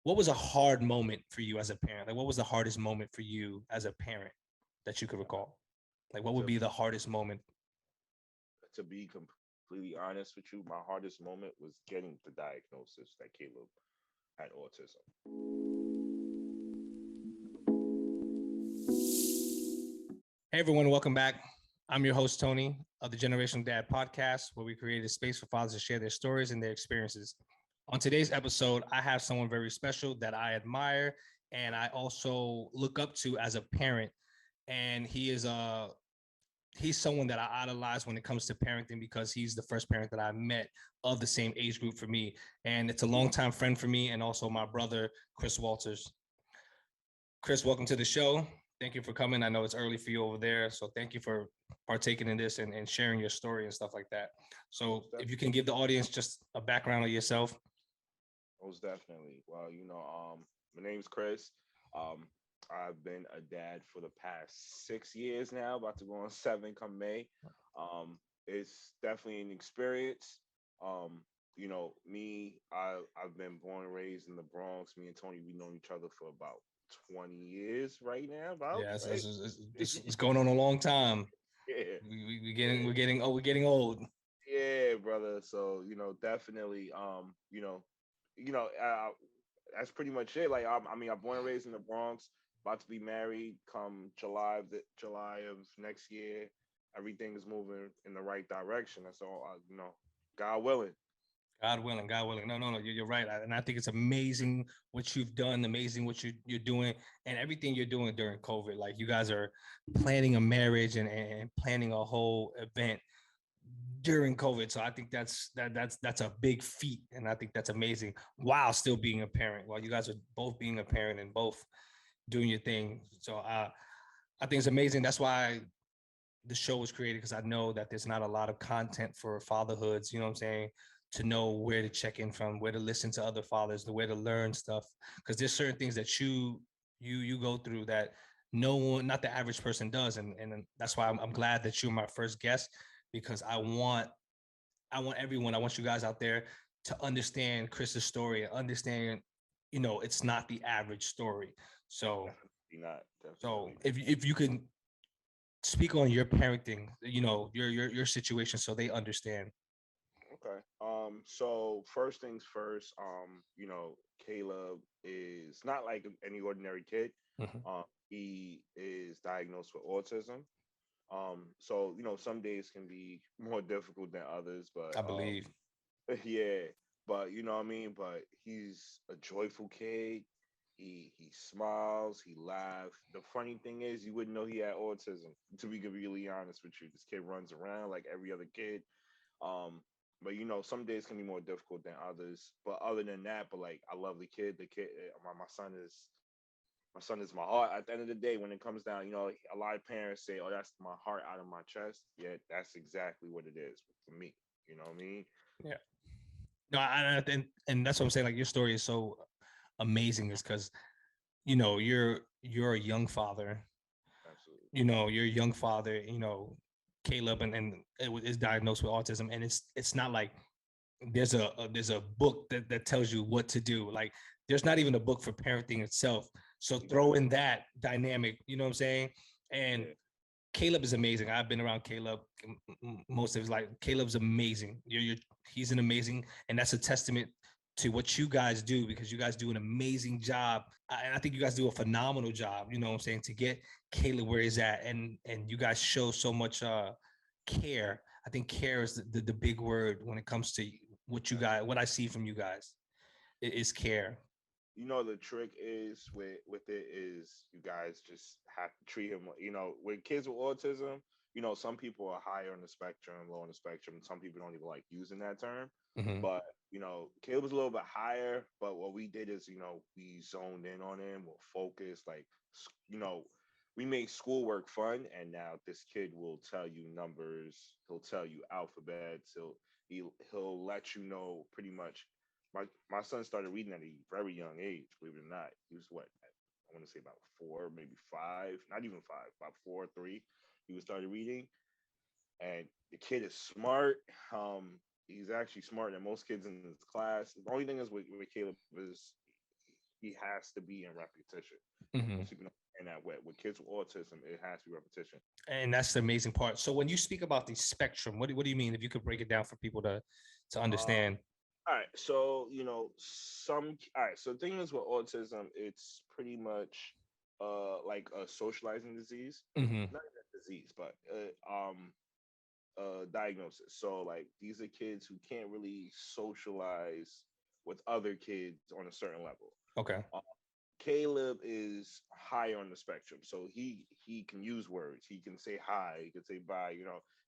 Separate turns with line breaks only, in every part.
what was a hard moment for you as a parent? Like, what was the hardest moment for you as a parent that you could recall? Like, what would
To
be the hardest moment?
to be completely honest with you, my hardest moment was getting the diagnosis that Caleb had autism.
Hey, everyone, welcome back. I'm your host, Tony, of the Generational Dad podcast, where we create a space for fathers to share their stories and their experiences. On today's episode, I have someone very special that I admire and I also look up to as a parent. And he's someone that I idolize when it comes to parenting because he's the first parent that I met of the same age group for me. And it's a longtime friend for me and also my brother, Chris Walters. Chris, welcome to the show. Thank you for coming. I know it's early for you over there. So thank you for partaking in this and sharing your story and stuff like that. So
Most
if you
definitely.
can give the audience just a background of yourself.
Most definitely. Well, my name's Chris. Um, I've been a dad for the past 6 years now, about to go on seven come May. It's definitely an experience. I've been born and raised in the Bronx. Me and Tony, we known each other for about 20 years right now, about
Yeah,
right.
it's going on a long time.
Yeah,
We're
yeah.
getting we're getting old.
Yeah, brother. So definitely. You know, uh, that's pretty much it. Like, I'm born and raised in the Bronx. About to be married come July of next year. Everything is moving in the right direction. That's all. God willing.
God willing, God willing. No, no, no, you're right. And I think it's amazing what you've done, amazing what you're doing, and everything you're doing during COVID. Like you guys are planning a marriage and planning a whole event during COVID. So I think that's a big feat, and I think that's amazing. While still being a parent, while you guys are both being a parent and both doing your thing. So I think it's amazing. That's why the show was created because I know that there's not a lot of content for fatherhoods. You know what I'm saying? To know where to check in from, where to listen to other fathers, the way to learn stuff. Because there's certain things that you go through that no one, not the average person does, and that's why I'm glad that you're my first guest because I want everyone, I want you guys out there to understand Chris's story, understand, it's not the average story. So
Definitely not.
so
Definitely.
if you can speak on your parenting, your situation so they understand.
Okay. So first things first. Caleb is not like any ordinary kid.
Mhm.
He is diagnosed with autism. So some days can be more difficult than others, but
I believe.
yeah. But you know what I mean. But he's a joyful kid. He smiles. He laughs. The funny thing is, you wouldn't know he had autism. To be completely honest with you, this kid runs around like every other kid. Um, but some days can be more difficult than others. But other than that, but like I love the kid. The kid, my son is my heart. At the end of the day, when it comes down, a lot of parents say, "Oh, that's my heart out of my chest." Yeah, that's exactly what it is for me. You know what I mean?
Yeah. No, and that's what I'm saying. Like your story is so amazing, is because you're a young father.
Absolutely.
You're a young father. Caleb and is diagnosed with autism, and it's not like there's a book that tells you what to do. Like there's not even a book for parenting itself. So throw in
Exactly.
that dynamic. You know what I'm saying? And
Yeah.
Caleb is amazing. I've been around Caleb most of his life. Caleb's amazing. He's an amazing, and that's a testament to what you guys do because you guys do an amazing job. And I think you guys do a phenomenal job. You know what I'm saying, to get Caleb where he's at, and you guys show so much care. I think care is the big word when it comes to what I see from you guys is care.
The trick is with it is you guys just have to treat him. With kids with autism, some people are higher on the spectrum, low on the spectrum. Some people don't even like using that term.
Mm-hmm.
But Caleb was a little bit higher. But what we did is we zoned in on him. We'll focus like you know we make schoolwork fun. And now this kid will tell you numbers. He'll tell you alphabets. He'll let you know pretty much. My son started reading at a very young age. Believe it or not, he was what, I want to say about 4, maybe 5, not even 5, about 4 or 3. He was started reading, and the kid is smart. He's actually smarter than most kids in his class. The only thing is with Caleb is he has to be in repetition.
Hmm.
So you can understand that with kids with autism, it has to be repetition.
And that's the amazing part. So when you speak about the spectrum, what do you mean? If you could break it down for people to
Uh,
understand.
all right, so all right. So the thing is with autism, it's pretty much like a socializing disease,
Hmm.
not a disease, but diagnosis. So like these are kids who can't really socialize with other kids on a certain level.
Okay.
Uh, Caleb is higher on the spectrum, so he can use words. He can say hi. He can say bye.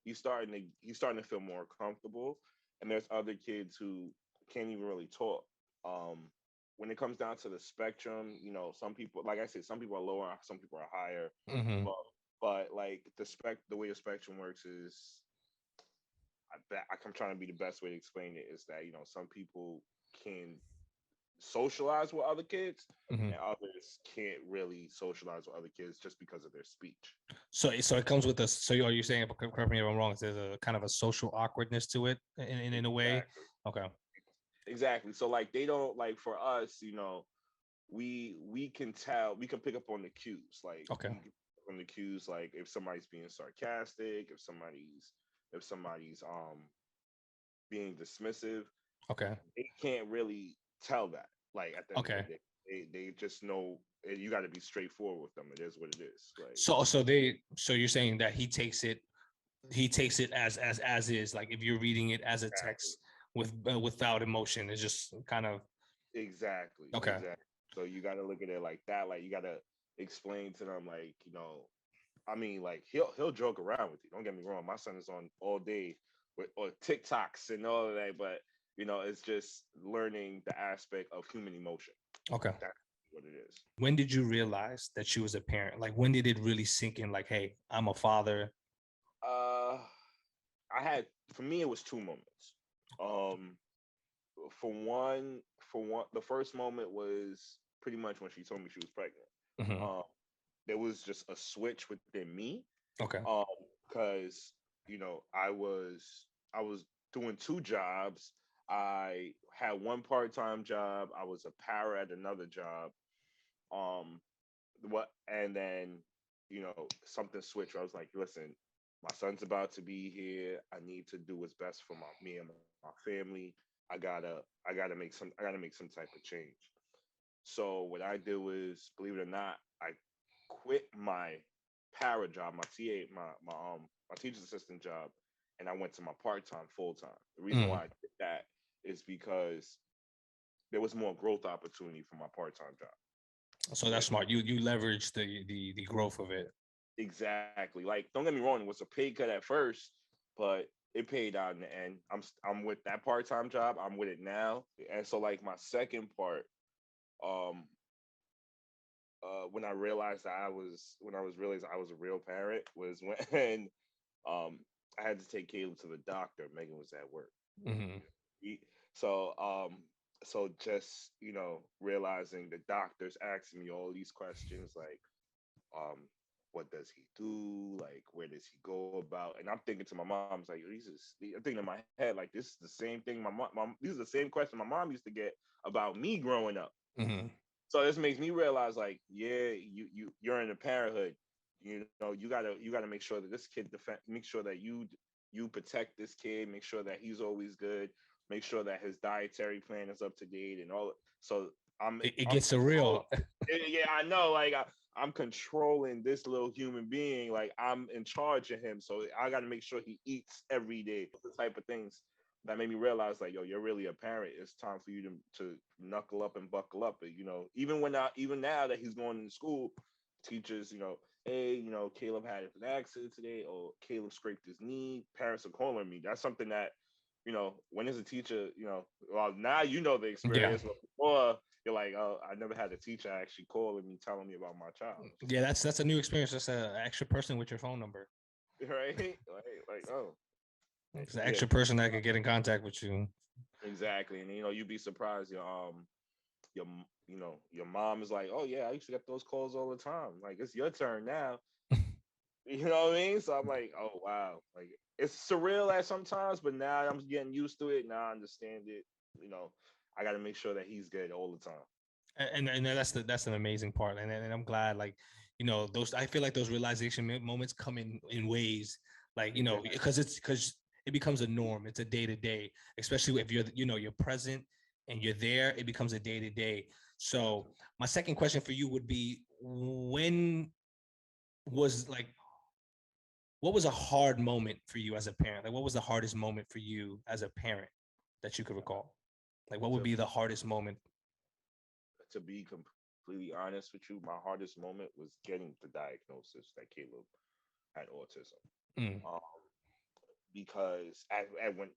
He's starting to feel more comfortable. And there's other kids who can't even really talk. Um, when it comes down to the spectrum, some people, like I said, some people are lower, some people are higher.
Hmm.
But like the way the spectrum works is, I'm trying to be the best way to explain it is that some people can socialize with other kids,
Hmm.
and others can't really socialize with other kids just because of their speech.
So it comes with us. So are you saying, correct me if I'm wrong, there's a kind of a social awkwardness to it in a way?
Exactly.
Okay.
Exactly. So like they don't like for us, we can tell, we can pick up on the cues. Like
Okay.
we can pick up on the cues, like if somebody's being sarcastic, if somebody's being dismissive,
Okay.
they can't really tell that. Like at the end of the
Okay.
day, they just know you got to be straightforward with them. It is what it is. Like
So you're saying that he takes it as is, like if you're reading it as a
exactly,
text without emotion, it's just kind of
exactly,
okay.
exactly. So you got to look at it like that. Like you got to explain to them, like I mean, like he'll joke around with you. Don't get me wrong. My son is on all day with or TikToks and all of that, but it's just learning the aspect of human emotion.
Okay.
That's what it is.
When did you realize that you was a parent? Like when did it really sink in? Like, hey, I'm a father.
Uh, I had for me it was two moments. Um, for one, the first moment was pretty much when she told me she was pregnant.
Hmm.
Um, there was just a switch within me.
Okay.
Um, because I was doing two jobs. I had one part-time job. I was a para at another job. Um, what and then something switched. I was like, listen, my son's about to be here. I need to do what's best for me and my family. I gotta make some type of change. So what I did was, believe it or not, I quit my para job, my TA, my teacher's assistant job, and I went to my part time, full time. The reason
Mm.
why I did that is because there was more growth opportunity for my part time job.
So that's
Like
smart. You leverage the growth of it.
exactly. Like don't get me wrong, it was a pay cut at first, but it paid out in the end. I'm with that part time job. I'm with it now, and so like my second part, um, when I realized when I was realized I was a real parent was when um I had to take Caleb to the doctor. Megan was at work.
Hmm.
He- So so just realizing the doctor's asking me all these questions like um what does he do, like where does he go about, and I'm thinking to my mom's like I'm thinking in my head like this is the same thing these are the same question my mom used to get about me growing up.
Hmm.
So this makes me realize, like, yeah, you're in the parenthood. You gotta make sure that this kid make sure that you protect this kid, make sure that he's always good, make sure that his dietary plan is up to date and all. So I'm
It
I'm
gets surreal.
yeah, I know. Like I'm controlling this little human being. Like I'm in charge of him. So I got to make sure he eats every day. The type of things that made me realize, like, yo, you're really a parent. It's time for you to knuckle up and buckle up. Even now that he's going to school, teachers, hey, Caleb had an accident today, or Caleb scraped his knee. Parents are calling me. That's something that, when as a teacher, well, now you know the
Yeah.
experience. But before, you're like, oh, I never had a teacher actually calling me, telling me about my child.
Yeah, that's a new experience. That's an extra person with your phone number.
Right? Like, oh,
It's an
yeah,
extra person that could get in contact with you.
exactly. And you'd be surprised. Your your mom is like, oh yeah, I used to get those calls all the time. Like it's your turn now. You know what I mean? So I'm like, oh wow, like it's surreal at sometimes, but now I'm getting used to it. Now I understand it. You know, I got to make sure that he's good all the time.
And that's an amazing part, and I'm glad, like, those, I feel like those realization moments come in ways, like,
Exactly.
because it becomes a norm. It's a day to day, especially if you're present and you're there. It becomes a day to day. So my second question for you would be, when was like what was a hard moment for you as a parent? Like, what was the hardest moment for you as a parent that you could recall? Like, what would
To
be the hardest moment?
to be completely honest with you, my hardest moment was getting the diagnosis that Caleb had autism.
Mm,
Um, because when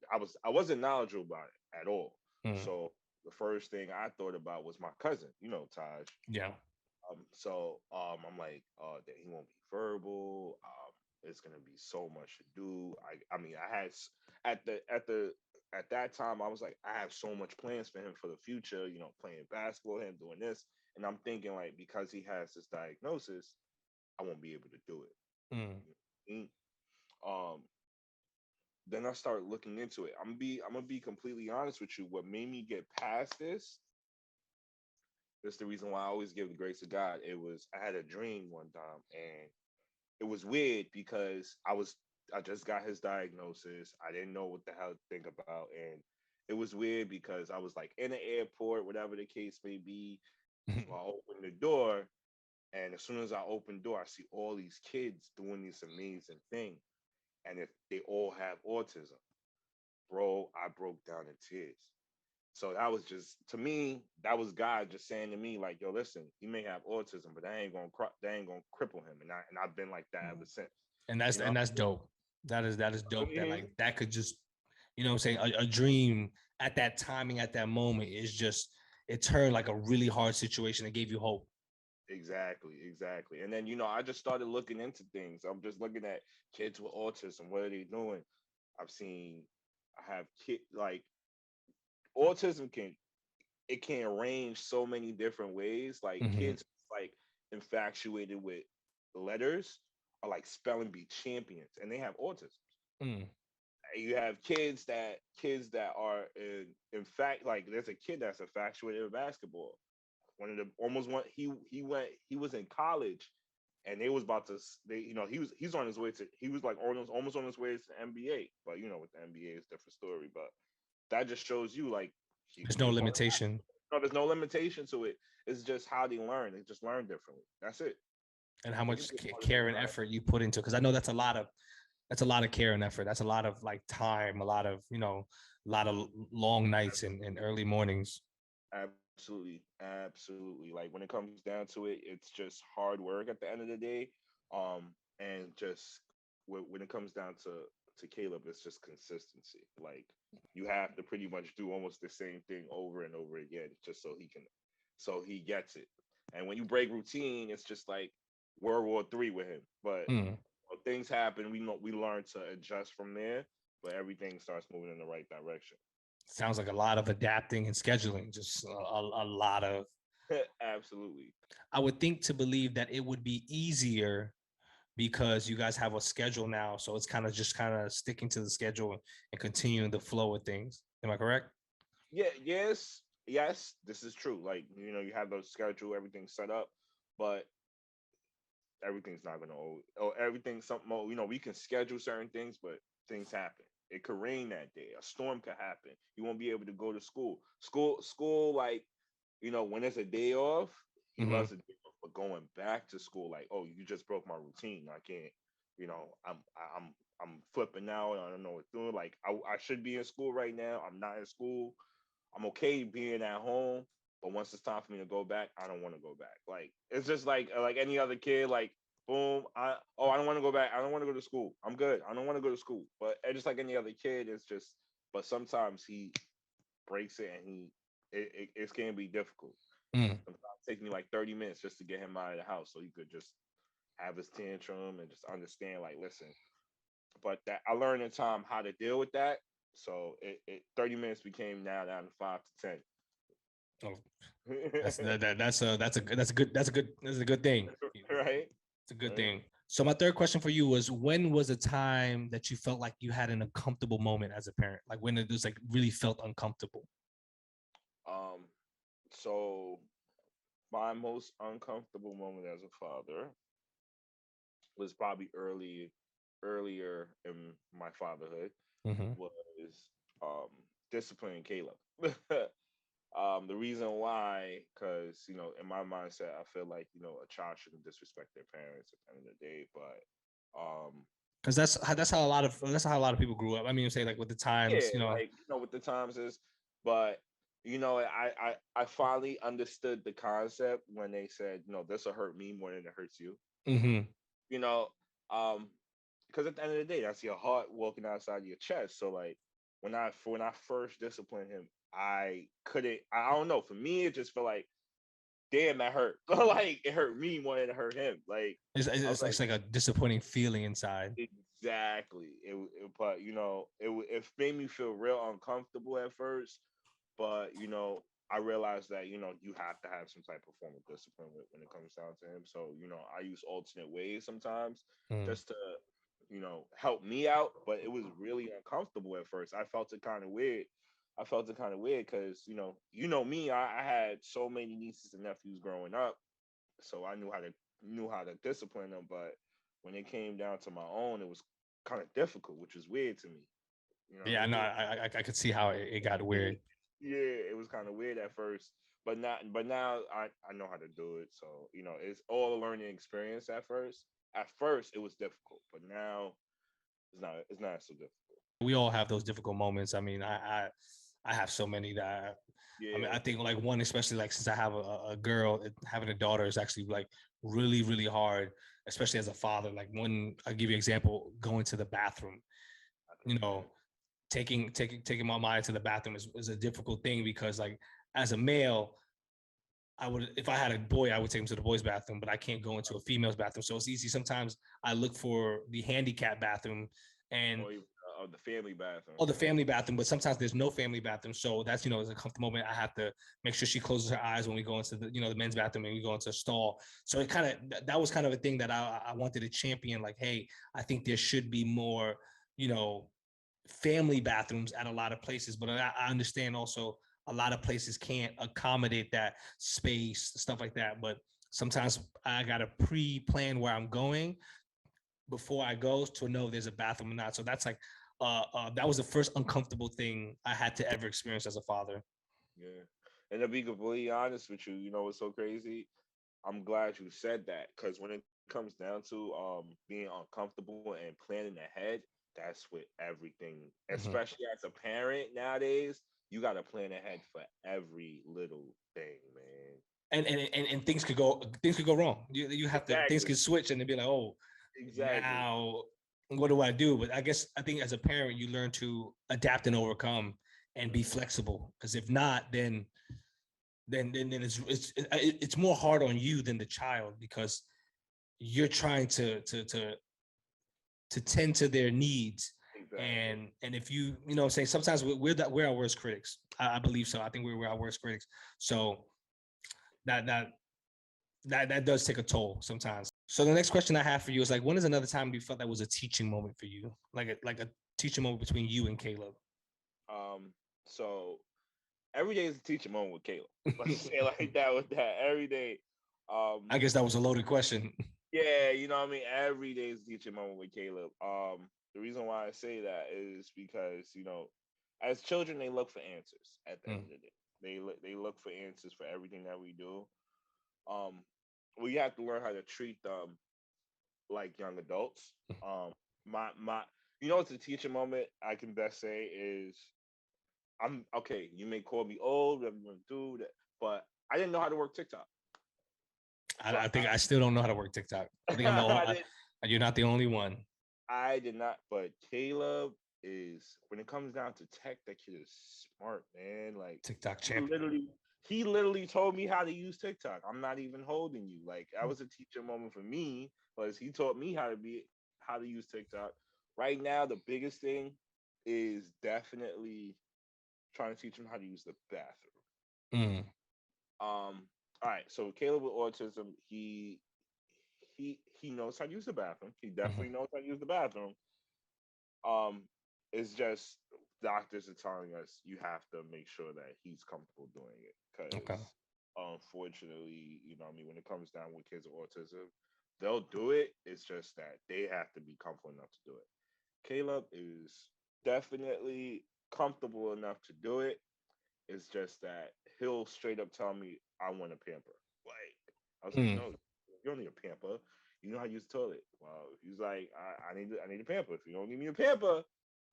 I wasn't knowledgeable about it at all.
mm,
So the first thing I thought about was my cousin, Taj.
yeah.
I'm like, that he won't be verbal. It's gonna be so much to do. I mean, I had at that time, I was like, I have so much plans for him for the future. Playing basketball, him doing this, and I'm thinking like because he has this diagnosis, I won't be able to do it.
Mm,
You know what I mean? Then I started looking into it. I'm gonna be completely honest with you. What made me get past this the reason why I always give the grace of God. I had a dream one time, and it was weird because I just got his diagnosis. I didn't know what the hell to think about, and it was weird because I was like in the airport, whatever the case may be. So I opened the door, and as soon as I opened the door, I see all these kids doing this amazing thing, and if they all have autism, bro, I broke down in tears. So that was just, to me, that was God just saying to me, like, yo, listen, he may have autism, but that ain't gonna cripple him. And I've been like that
mm.
ever since.
And
You know?
that's dope. That is dope. That,
Mhm.
like, that could just, what I'm saying, a dream at that timing, at that moment, is just, it turned like a really hard situation and gave you hope.
Exactly. And then, I just started looking into things. I'm just looking at kids with autism. What are they doing? I've seen, I have kid like autism can range so many different ways. Like
Hmm.
kids like infatuated with letters are like spelling bee champions, and they have autism.
Mm,
You have kids that are in fact, like there's a kid that's infatuated with basketball. One of the almost one he was in college, and they was about to they he's on his way to he was like almost on his way to the NBA. But with the NBA, it's a different story. But that just shows you like
there's
he
no
was on.
limitation.
No, there's no limitation to it. It's just how they learn. They just learn differently. That's it.
And how
They can
much
be a part of the
care and
environment.
effort you put into, because I know that's a lot of care and effort. That's a lot of, like, time, a lot of, a lot of long nights and early mornings.
Absolutely. Like when it comes down to it, it's just hard work at the end of the day. And just when it comes down to Caleb, it's just consistency. Like you have to pretty much do almost the same thing over and over again, just so he gets it. And when you break routine, it's just like World War III with him. But
Mm.
things happen. We learn to adjust from there, but everything starts moving in the right direction.
Sounds like a lot of adapting and scheduling, just a lot of.
Absolutely.
I would think to believe that it would be easier because you guys have a schedule now, so it's kind of sticking to the schedule and continuing the flow of things. Am I correct?
Yeah, yes, this is true. Like, you have the schedule, everything set up, but everything's not gonna or everything something we can schedule certain things, but things happen. It could rain that day, a storm could happen. You won't be able to go to school. School, like, when it's a day off, he
Mm-hmm.
loves it. But going back to school, like, oh, you just broke my routine. I can't, I'm flipping out. I don't know what to do. Like, I should be in school right now. I'm not in school. I'm okay being at home, but once it's time for me to go back, I don't want to go back. Like it's just like any other kid. Like boom, I don't want to go back. I don't want to go to school. I'm good. I don't want to go to school. But it's just like any other kid. It's just. But sometimes he breaks it, and it can be difficult.
Mm.
Sometimes it takes me like 30 minutes just to get him out of the house, so he could just have his tantrum and just understand. Like, listen, but that I learned in time how to deal with that. So 30 minutes became now down to 5 to 10.
Oh, that's a good thing.
Right?
It's a good
Right?
thing. So my third question for you was, when was a time that you felt like you had an uncomfortable moment as a parent? Like when it was like really felt uncomfortable.
Um, so My most uncomfortable moment as a father was probably earlier in my fatherhood
Mm-hmm.
was um disciplining Caleb. The reason why, because in my mindset, I feel like a child shouldn't disrespect their parents at the end of the day. But
Because that's how a lot of people grew up. I mean, say like with the
yeah,
times, you know.
like what the times is. But I finally understood the concept when they said, this will hurt me more than it hurts you.
Mm-hmm.
You know, um, because at the end of the day, that's your heart walking outside your chest. So like when I first disciplined him, I couldn't. I don't know. For me, it just felt like, damn, that hurt. Like it hurt me more than it hurt him. Like I was like,
It's like a disappointing feeling inside.
exactly. But it made me feel real uncomfortable at first. But I realized that you have to have some type of form of discipline when it comes down to him. So I use alternate ways sometimes
Mm.
just to help me out. But it was really uncomfortable at first. I felt it kind of weird. I felt it kind of weird because me. I had so many nieces and nephews growing up, so I knew how to discipline them. But when it came down to my own, it was kind of difficult, which was weird to me. You know what I
Yeah, no,
mean?
I could see how it got weird.
Yeah, it was kind of weird at first, but now I know how to do it. So it's all a learning experience at first. At first, it was difficult, but now it's not so difficult.
We all have those difficult moments. I mean, I have so many that I mean,
Yeah.
I think like one, especially like since I have a girl, having a daughter is actually like really, really hard, especially as a father. Like one, I'll give you an example, going to the bathroom,
I can
you know,
imagine.
taking my mind to the bathroom is a difficult thing because like as a male, I would, if I had a boy, I would take him to the boys' bathroom, but I can't go into a female's bathroom. So it's easy. Sometimes I look for the handicap bathroom and
Or the family bathroom.
or the family bathroom, but sometimes there's no family bathroom. So that's, it's a comfortable moment. I have to make sure she closes her eyes when we go into the men's bathroom and we go into a stall. So it kind of, that was kind of a thing that I wanted to champion. Like, hey, I think there should be more, you know, family bathrooms at a lot of places, but I understand also a lot of places can't accommodate that space, stuff like that. But sometimes I got to pre-plan where I'm going before I go to know there's a bathroom or not. So that's like, that was the first uncomfortable thing I had to ever experience as a father.
Yeah. And to be completely honest with you, what's so crazy? I'm glad you said that because when it comes down to being uncomfortable and planning ahead, that's with everything.
Mhm.
Especially as a parent nowadays, you got to plan ahead for every little thing, man.
And things could go wrong. You have to things
Exactly.
could switch and they'd be like, oh,
Exactly.
now what do I do? But I think as a parent, you learn to adapt and overcome and be
Mhm.
flexible. Because if not, then it's more hard on you than the child because you're trying to tend to their needs.
Exactly.
And if you know what I'm saying, sometimes we're our worst critics. I believe so. I think we're our worst critics. So that that that does take a toll sometimes. So the next question I have for you is like, when is another time you felt that was a teaching moment for you, like a teaching moment between you and Caleb?
Um, so every day is a teaching moment with Caleb. Let's say it like that with that. Every day.
I
Um,
guess that was a loaded question.
Yeah, what I mean. Every day is a teaching moment with Caleb. The reason why I say that is because as children, they look for answers. At the end
Mm,
of the day, they look for answers for everything that we do. Um, we have to learn how to treat them like young adults. My, what's a teaching moment I can best say is I'm okay. You may call me old, whatever you want to do that, but I didn't know how to work TikTok, so
I think I still don't know how to work TikTok. I think I'm the only,
I didn't.
you're not the only one.
I did not, but Caleb is when it comes down to tech, that kid is smart, man. Like
TikTok
he
champion.
literally he literally told me how to use TikTok. I'm not even holding you. Like that was a teacher moment for me because he taught me how to use TikTok. Right now, the biggest thing is definitely trying to teach him how to use the bathroom.
Mm,
All right, so Caleb with autism, he knows how to use the bathroom. He
mhm.
definitely knows how to use the bathroom. Um, it's just doctors are telling us you have to make sure that he's comfortable doing it
Okay.
unfortunately, I mean, when it comes down with kids with autism, they'll do it. It's just that they have to be comfortable enough to do it. Caleb is definitely comfortable enough to do it. It's just that he'll straight up tell me, I want a pamper. Like, I was like,
Mm.
no, you don't need a pamper. You know how to use the toilet. Well, he's like, I need a pamper. If you don't need me a pamper,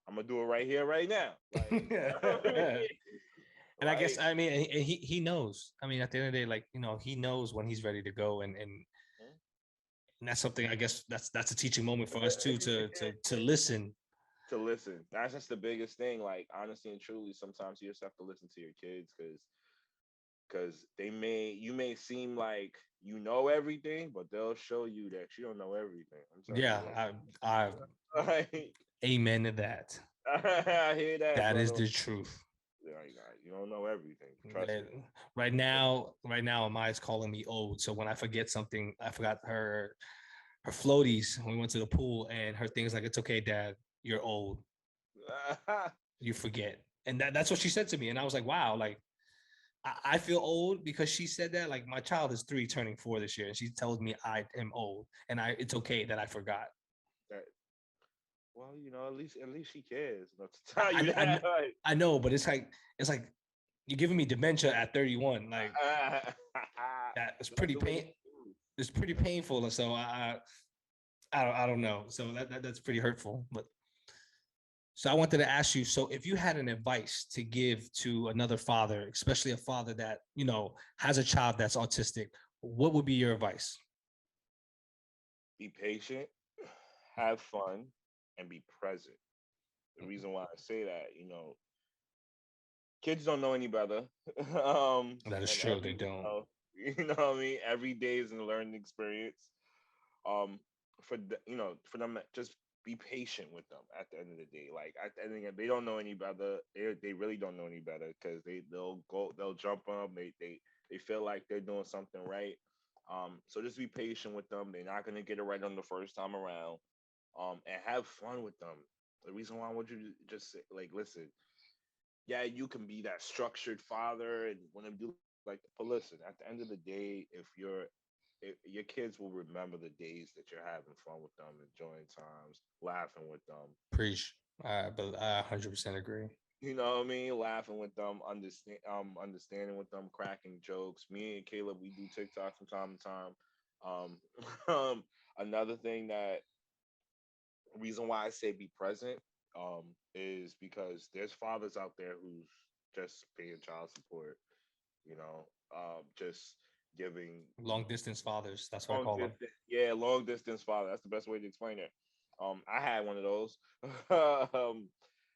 I'm gonna do it right here, right now. Like,
And I guess
like,
I mean and he knows. I mean, at the end of the day, like he knows when he's ready to go, and that's something I guess that's a teaching moment for us too to listen.
to listen. That's just the biggest thing. Like, honestly and truly, sometimes you just have to listen to your kids because you may seem like you know everything, but they'll show you that you don't know everything. I'm telling
Yeah,
you
I
that. Like,
amen to that.
I hear that,
That is
brother.
the truth.
Like, you don't know everything. Trust
And
me.
right now, Amaya's calling me old. So when I forget something, I forgot her floaties when we went to the pool, and her thing's like, "It's okay, Dad. You're old. You forget." And that's what she said to me, and I was like, "Wow!" Like I feel old because she said that. Like my child is 3, turning 4 this year, and she tells me I am old, and it's okay that I forgot.
That, well, at least she cares enough to
I
tell you
I,
that. Like,
I know, but it's like you're giving me dementia at 31. Like that. It's
that's
pretty
the way
pain.
it is.
It's pretty painful, and so I don't know. So that's pretty hurtful. But so I wanted to ask you. So if you had an advice to give to another father, especially a father that has a child that's autistic, what would be your advice?
Be patient, have fun, and be present. The reason why I say that, kids don't know any better.
That is
And
true. They don't.
what I mean? Every day is a learning experience. Um, for them, just be patient with them at the end of the day. Like, at the end of the day, they don't know any better. They really don't know any better because they'll jump on 'em. They feel like they're doing something right. So just be patient with them. They're not gonna get it right on the first time around. And have fun with them. The reason why I want you to just say, like, listen, yeah, you can be that structured father and want to do like that. But listen, at the end of the day, if your kids will remember the days that you're having fun with them, enjoying times, laughing with them.
Preach. But I 100% agree.
You know what I mean? Laughing with them, understanding with them, cracking jokes. Me and Caleb, we do TikTok from time to time. Um, another thing that reason why I say be present is because there's fathers out there who's just paying child support, just giving,
Long distance fathers. That's what I
long
call them.
distance, yeah, long distance father. That's the best way to explain it. I had one of those.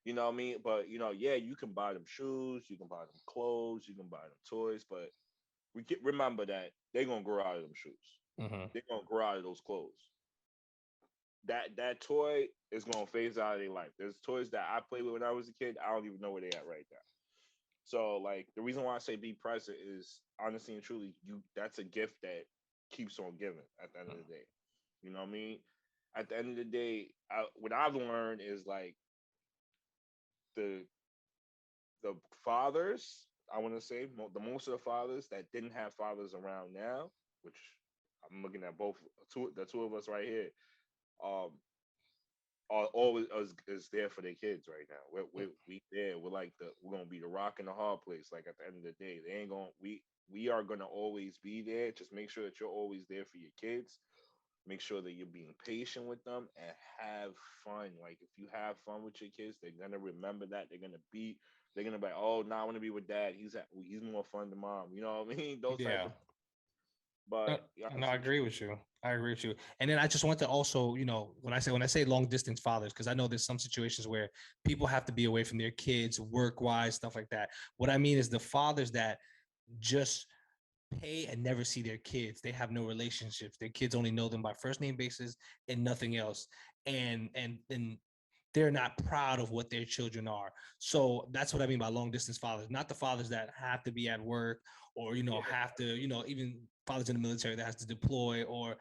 You know what I mean? But yeah, you can buy them shoes, you can buy them clothes, you can buy them toys, but remember that they're gonna grow out of them shoes.
Hmm.
They're gonna grow out of those clothes. That toy is gonna phase out of their life. There's toys that I played with when I was a kid. I don't even know where they at right now. So, like, the reason why I say be present is honestly and truly, that's a gift that keeps on giving at the end of the day. You know what I mean? At the end of the day, what I've learned is like the the fathers. I want to say the most of the fathers that didn't have fathers around now, which I'm looking at the two of us right here. Um, are always is there for their kids right now. We there. We're gonna be the rock in the hard place. Like, at the end of the day, they ain't gonna we are gonna always be there. Just make sure that you're always there for your kids. Make sure that you're being patient with them and have fun. Like, if you have fun with your kids, they're gonna remember that. They're gonna be like, oh, now I want to be with dad. He's more fun than mom. You know what I mean? Those type
Yeah.
of.
No,
But yeah,
no, I agree with you. I agree with you. And then I just want to also, when I say long distance fathers, because I know there's some situations where people have to be away from their kids, work wise, stuff like that. What I mean is the fathers that just pay and never see their kids. They have no relationships. Their kids only know them by first name basis and nothing else. And they're not proud of what their children are. So that's what I mean by long distance fathers, not the fathers that have to be at work or,
yeah,
have to, even fathers in the military that has to deploy or,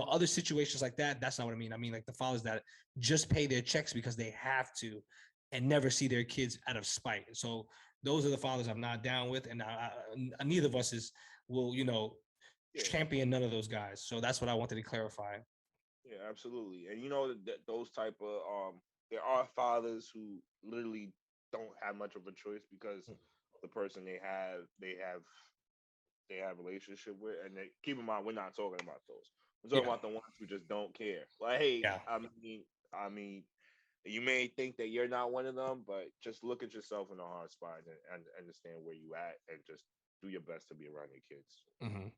other situations like that. That's not what I mean. I mean, like the fathers that just pay their checks because they have to and never see their kids out of spite. So those are the fathers I'm not down with. And neither of us is will,
Yeah.
champion none of those guys. So that's what I wanted to clarify.
Yeah, absolutely. And you know that those type of there are fathers who literally don't have much of a choice because the person they have a relationship with, and keep in mind we're not talking about those. We're talking
Yeah.
about the ones who just don't care. Like, hey,
Yeah.
I mean, you may think that you're not one of them, but just look at yourself in a hard spot and understand where you at, and just do your best to be around your kids.
Mm-hmm.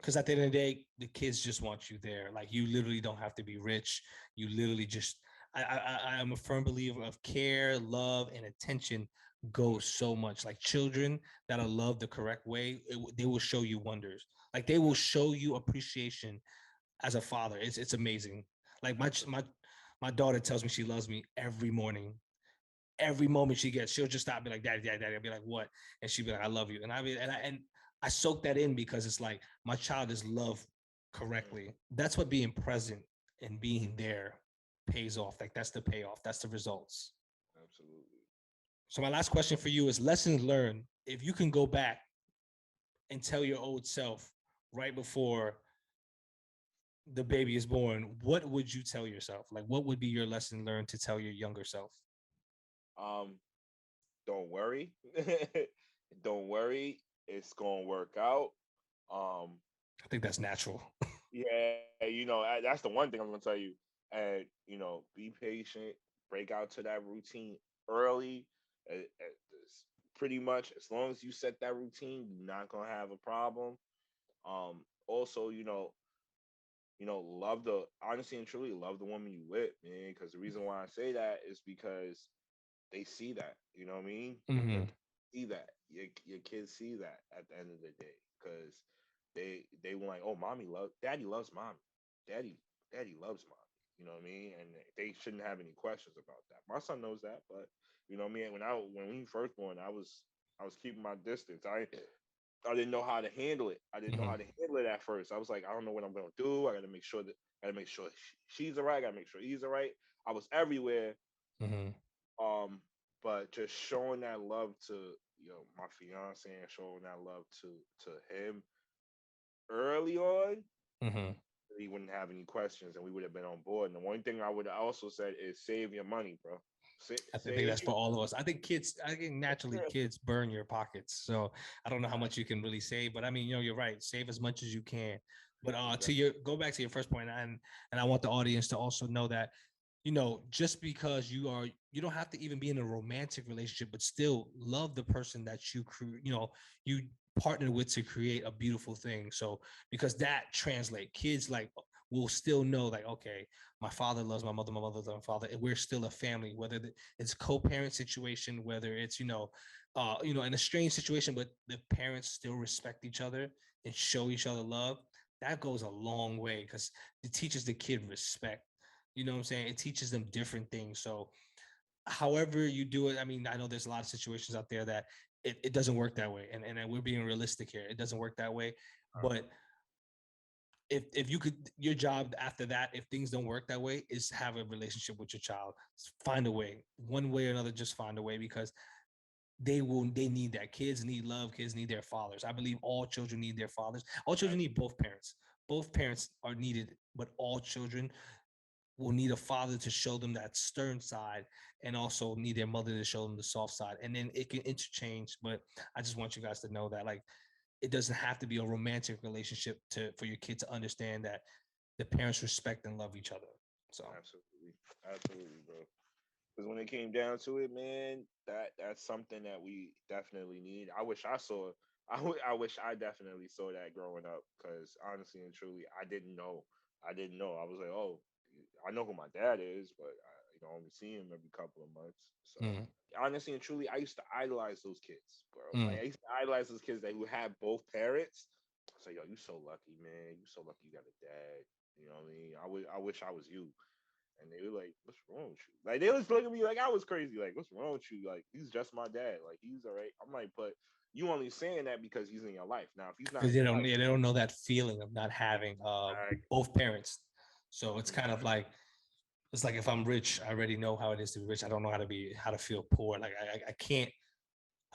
Because at the end
Absolutely.
of the day, the kids just want you there. Like you literally don't have to be rich. You literally just. I am a firm believer of care, love, and attention goes so much. Like children that are loved the correct way, they will show you wonders. Like they will show you appreciation as a father. It's amazing. Like
Absolutely.
my daughter tells me she loves me every morning. Every moment she gets, she'll just stop, be like, "Daddy, Daddy, Daddy." I'll be like, "What?" And she'll be like, "I love you." And I mean, and I soak that in because it's like my child is loved
Mm,
correctly. That's what being present and being there pays off. Like that's the payoff. That's the results.
absolutely.
So my last question for you is lessons learned. If you can go back and tell your old self right before the baby is born, what would you tell yourself? Like, what would be your lesson learned to tell your younger self?
Um, don't worry. Don't worry. It's gonna work out. Um,
I think that's natural.
yeah, that's the one thing I'm gonna tell you. And be patient. Break out to that routine early. Pretty much, as long as you set that routine, you're not gonna have a problem. Also, love the honestly and truly love the woman you with, man. Because the reason why I say that is because they see that. You know what I mean? Your
Mm-hmm.
kids see that. Your kids see that at the end of the day, because they were like, oh, daddy loves mommy, daddy daddy loves mommy. You know what I mean? And they shouldn't have any questions about that. My son knows that, but you know what I mean. When we first born, I was keeping my distance. I didn't know how to handle it. I didn't know
Mm-hmm.
how to handle it at first. I was like, I don't know what I'm gonna do. I gotta make sure she's all right. I gotta make sure he's all right. I was everywhere.
Mm-hmm.
Um, but just showing that love to my fiance and showing that love to him early on,
Mm-hmm.
he wouldn't have any questions and we would have been on board. And the one thing I would have also said is save your money, bro.
I think
Save
that's for all of us. I think naturally kids burn your pockets. So I don't know how much you can really save, but I mean, you're right. Save as much as you can. But to
exactly.
your go back to your first point, and I want the audience to also know that, just because you don't have to even be in a romantic relationship, but still love the person that you partner with to create a beautiful thing. So because that translate kids like will still know like, okay, my father loves my mother loves my father, and we're still a family, whether it's co-parent situation, whether it's in a strange situation, but the parents still respect each other and show each other love. That goes a long way because it teaches the kid respect. You know what I'm saying? It teaches them different things. So however you do it, I mean, I know there's a lot of situations out there that it doesn't work that way. And we're being realistic here. It doesn't work that way. But if you could, your job after that, if things don't work that way, is have a relationship with your child. Find a way, one way or another, just find a way, because they need that. Kids need love. Kids need their fathers. I believe all children need their fathers. All children need both parents. Both parents are needed, but all children will need a father to show them that stern side, and also need their mother to show them the soft side, and then it can interchange. But I just want you guys to know that, like, it doesn't have to be a romantic relationship for your kid to understand that the parents respect and love each other. So
Absolutely, absolutely, bro. Because when it came down to it, man, that's something that we definitely need. I wish I saw. I wish I definitely saw that growing up. Because honestly and truly, I didn't know. I didn't know. I was like, oh, I know who my dad is, but I only see him every couple of months. So
mm,
honestly and truly, I used to idolize those kids, bro. Like
mm.
I used to idolize those kids that who had both parents. So yo, you so lucky, man. You so lucky you got a dad. You know what I mean? I wish I was you. And they were like, "What's wrong with you?" Like they was looking at me like I was crazy. Like, "What's wrong with you?" Like he's just my dad. Like he's all right. I'm like, but you only saying that because he's in your life. Now, if he's not
Because
in your life,
they don't know that feeling of not having
exactly,
both parents. So it's kind of
exactly,
like, it's like if I'm rich, I already know how it is to be rich. I don't know how to feel poor. Like I can't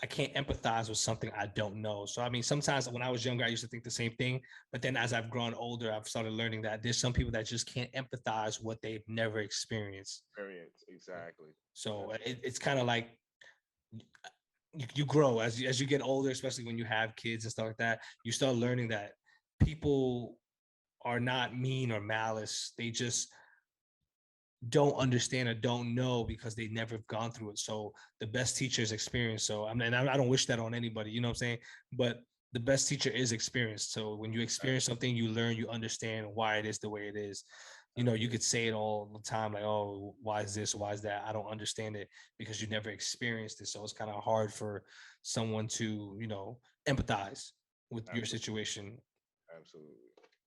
I can't empathize with something I don't know. So I mean, sometimes when I was younger, I used to think the same thing. But then as I've grown older, I've started learning that there's some people that just can't empathize what they've never experienced.
Experience, exactly.
So
That's
it's kind of like you grow as you get older, especially when you have kids and stuff like that. You start learning that people are not mean or malice. They just don't understand or don't know because they never have gone through it. So the best teacher is experience. So I mean, I don't wish that on anybody, you know what I'm saying? But the best teacher is experience. So when you experience something, you learn, you understand why it is the way it is. You know, you
absolutely
could say it all the time, like, oh, why is this? Why is that? I don't understand it because you never experienced it. So it's kind of hard for someone to, empathize with your
absolutely
situation.
absolutely.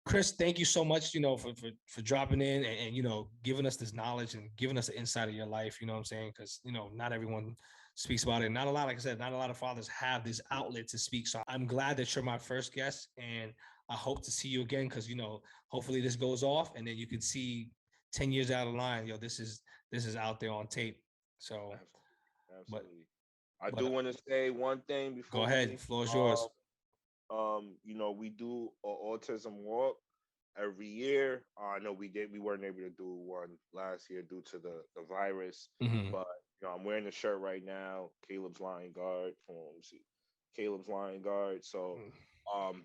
Chris, thank you so much, for dropping in and giving us this knowledge and giving us the insight of your life. You know what I'm saying? Because not everyone speaks about it. Not a lot, like I said, not a lot of fathers have this outlet to speak. So I'm glad that you're my first guest, and I hope to see you again. Because hopefully this goes off, and then you can see 10 years down the line, this is out there on tape. So,
Absolutely.
but
Absolutely. I
but
do want to say one thing
go
before we
ahead,
leave.
floor is yours.
We do an autism walk every year. I know we weren't able to do one last year due to the virus,
Hmm.
but I'm wearing the shirt right now. Let me see, Caleb's Lion Guard. So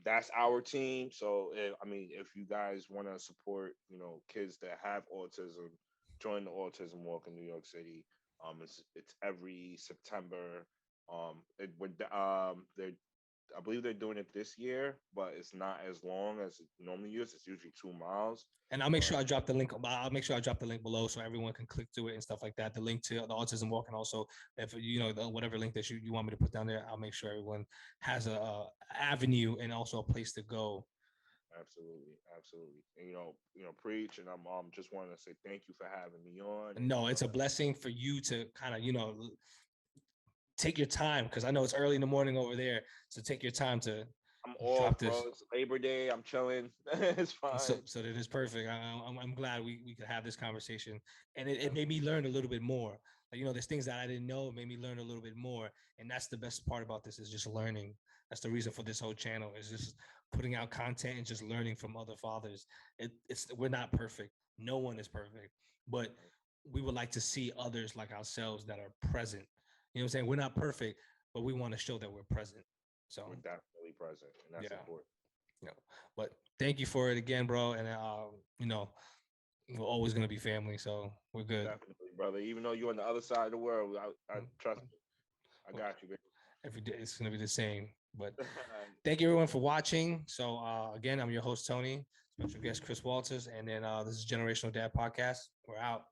that's our team. So I mean, if you guys want to support, kids that have autism, join the autism walk in New York City. It's every September. They're I believe they're doing it this year, but it's not as long as it normally is. It's usually 2 miles.
And I'll make
But
sure I drop the link. I'll make sure I drop the link below so everyone can click to it and stuff like that. The link to the autism walk, and also if whatever link that you want me to put down there, I'll make sure everyone has a avenue and also a place to go.
absolutely, absolutely, and preach. And I'm just wanting to say thank you for having me on. And
No, it's a blessing for you to kind of take your time because I know it's early in the morning over there. So take your time to
I'm
drop
off, bro.
this.
It's Labor Day. I'm chilling. It's
So,
fine.
so that is perfect. I'm glad we could have this conversation, and it made me learn a little bit more. Like, there's things that I didn't know. It made me learn a little bit more, and that's the best part about this is just learning. That's the reason for this whole channel is just putting out content and just learning from other fathers. It's we're not perfect. No one is perfect, but we would like to see others like ourselves that are present. You know what I'm saying? We're not perfect, but we want to show that we're present. So
We're definitely present, and that's
yeah.
important.
No, but thank you for it again, bro. And you know, we're always gonna be family, so we're good.
Definitely, brother. Even though you're on the other side of the world, I trust me. I
Well,
got you, baby.
every day it's gonna be the same. But thank you everyone for watching. So again, I'm your host Tony, special guest Chris Walters, and then this is Generational Dad Podcast. We're out.